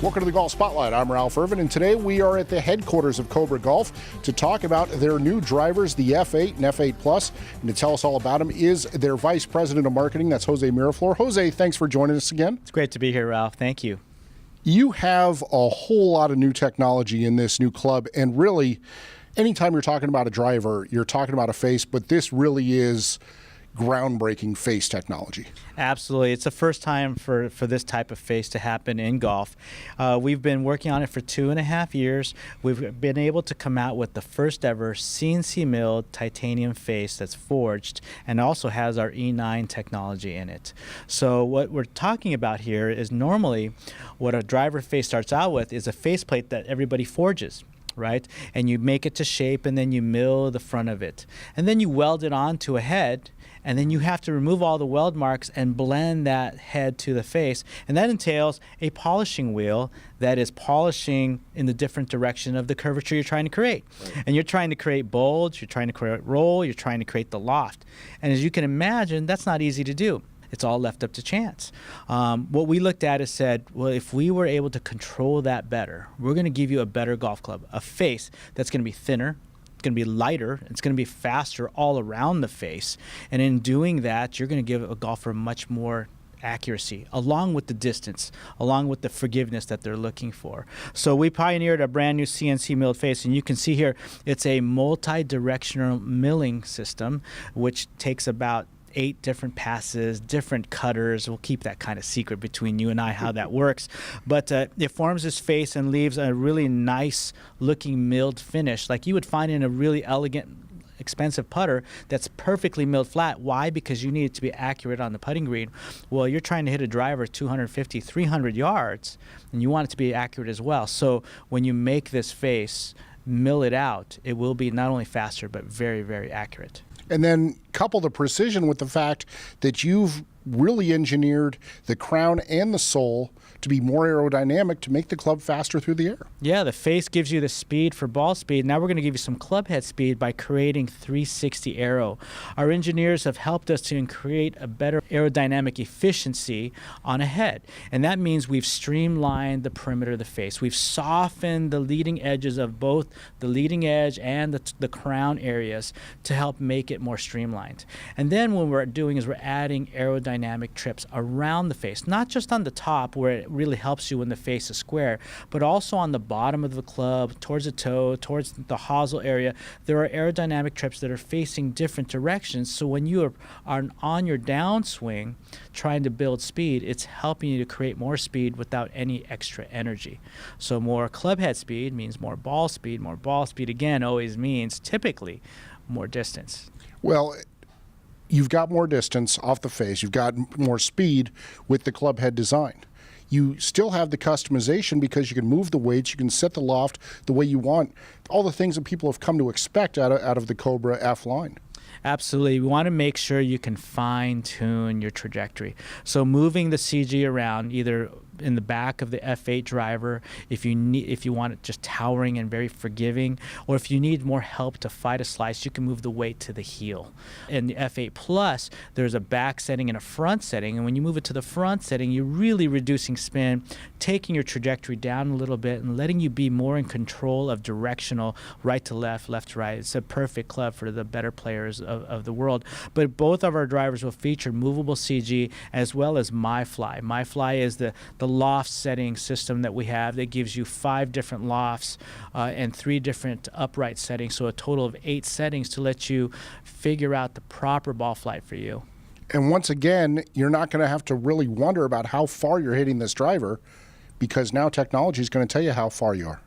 Welcome to the Golf Spotlight. I'm Ralph Irvin, and today we are at the headquarters of Cobra Golf to talk about their new drivers, the F8 and F8 Plus. And to tell us all about them is their Vice President of Marketing, that's Jose Miraflor. Jose, thanks for joining us again. It's great to be here, Ralph. Thank you. You have a whole lot of new technology in this new club, and really, anytime you're talking about a driver, you're talking about a face, but this really is groundbreaking face technology. Absolutely. It's the first time for this type of face to happen in golf. We've been working on it for 2.5 years. We've been able to come out with the first ever CNC milled titanium face that's forged and also has our E9 technology in it. So what we're talking about here is normally what a driver face starts out with is a faceplate that everybody forges, right? And you make it to shape and then you mill the front of it. And then you weld it onto a head, and then you have to remove all the weld marks and blend that head to the face. And that entails a polishing wheel that is polishing in the different direction of the curvature you're trying to create. Right. And you're trying to create bulge, you're trying to create roll, you're trying to create the loft. And as you can imagine, that's not easy to do. It's all left up to chance. What we looked at is said, well, if we were able to control that better, we're going to give you a better golf club, a face that's going to be thinner, it's going to be lighter, it's going to be faster all around the face. And in doing that, you're going to give a golfer much more accuracy, along with the distance, along with the forgiveness that they're looking for. So we pioneered a brand new CNC milled face, and you can see here, it's a multi-directional milling system, which takes about 8 different passes, different cutters. We'll keep that kind of secret between you and I, how that works. But it forms this face and leaves a really nice looking milled finish like you would find in a really elegant, expensive putter that's perfectly milled flat. Why? Because you need it to be accurate on the putting green. Well, you're trying to hit a driver 250, 300 yards, and you want it to be accurate as well. So when you make this face, mill it out, it will be not only faster, but very, very accurate. And then couple the precision with the fact that you've really engineered the crown and the sole to be more aerodynamic to make the club faster through the air. Yeah, the face gives you the speed for ball speed. Now we're going to give you some club head speed by creating 360 aero. Our engineers have helped us to create a better aerodynamic efficiency on a head. And that means we've streamlined the perimeter of the face. We've softened the leading edges of both the leading edge and the crown areas to help make it more streamlined. And then what we're doing is we're adding aerodynamic trips around the face, not just on the top where it really helps you when the face is square, but also on the bottom of the club, towards the toe, towards the hosel area. There are aerodynamic trips that are facing different directions, so when you are on your downswing trying to build speed, it's helping you to create more speed without any extra energy. So more club head speed means more ball speed. More ball speed, again, always means typically more distance. Well, you've got more distance off the face, you've got more speed with the club head design. You still have the customization because you can move the weights, you can set the loft the way you want, all the things that people have come to expect out of the Cobra F line. Absolutely. We want to make sure you can fine-tune your trajectory. So moving the CG around either in the back of the F8 driver, if you want it just towering and very forgiving, or if you need more help to fight a slice, you can move the weight to the heel. In the F8 Plus, there's a back setting and a front setting, and when you move it to the front setting, you're really reducing spin, taking your trajectory down a little bit, and letting you be more in control of directional right to left, left to right. It's a perfect club for the better players of the world. But both of our drivers will feature movable CG as well as MyFly. MyFly is the loft setting system that we have that gives you 5 different lofts and 3 different upright settings, so a total of 8 settings to let you figure out the proper ball flight for you. And once again, you're not going to have to really wonder about how far you're hitting this driver because now technology is going to tell you how far you are.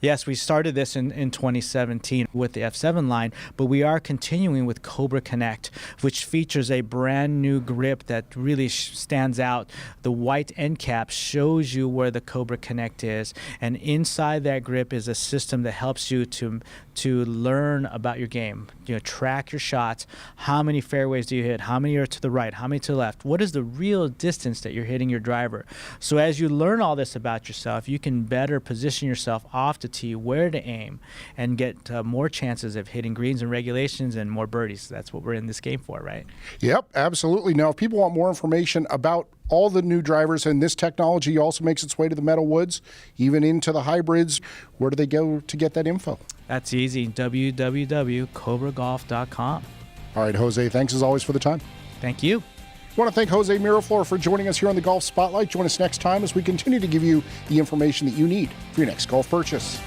Yes, we started this in 2017 with the F7 line, but we are continuing with Cobra Connect, which features a brand new grip that really stands out. The white end cap shows you where the Cobra Connect is, and inside that grip is a system that helps you to learn about your game. You know, track your shots. How many fairways do you hit? How many are to the right? How many to the left? What is the real distance that you're hitting your driver? So as you learn all this about yourself, you can better position yourself off the tee, where to aim, and get more chances of hitting greens and regulations and more birdies. That's what we're in this game for, right? Yep, absolutely. Now, if people want more information about all the new drivers, and this technology also makes its way to the metal woods, even into the hybrids. Where do they go to get that info? That's easy. www.cobragolf.com. All right, Jose, thanks as always for the time. Thank you. I want to thank Jose Miraflor for joining us here on the Golf Spotlight. Join us next time as we continue to give you the information that you need for your next golf purchase.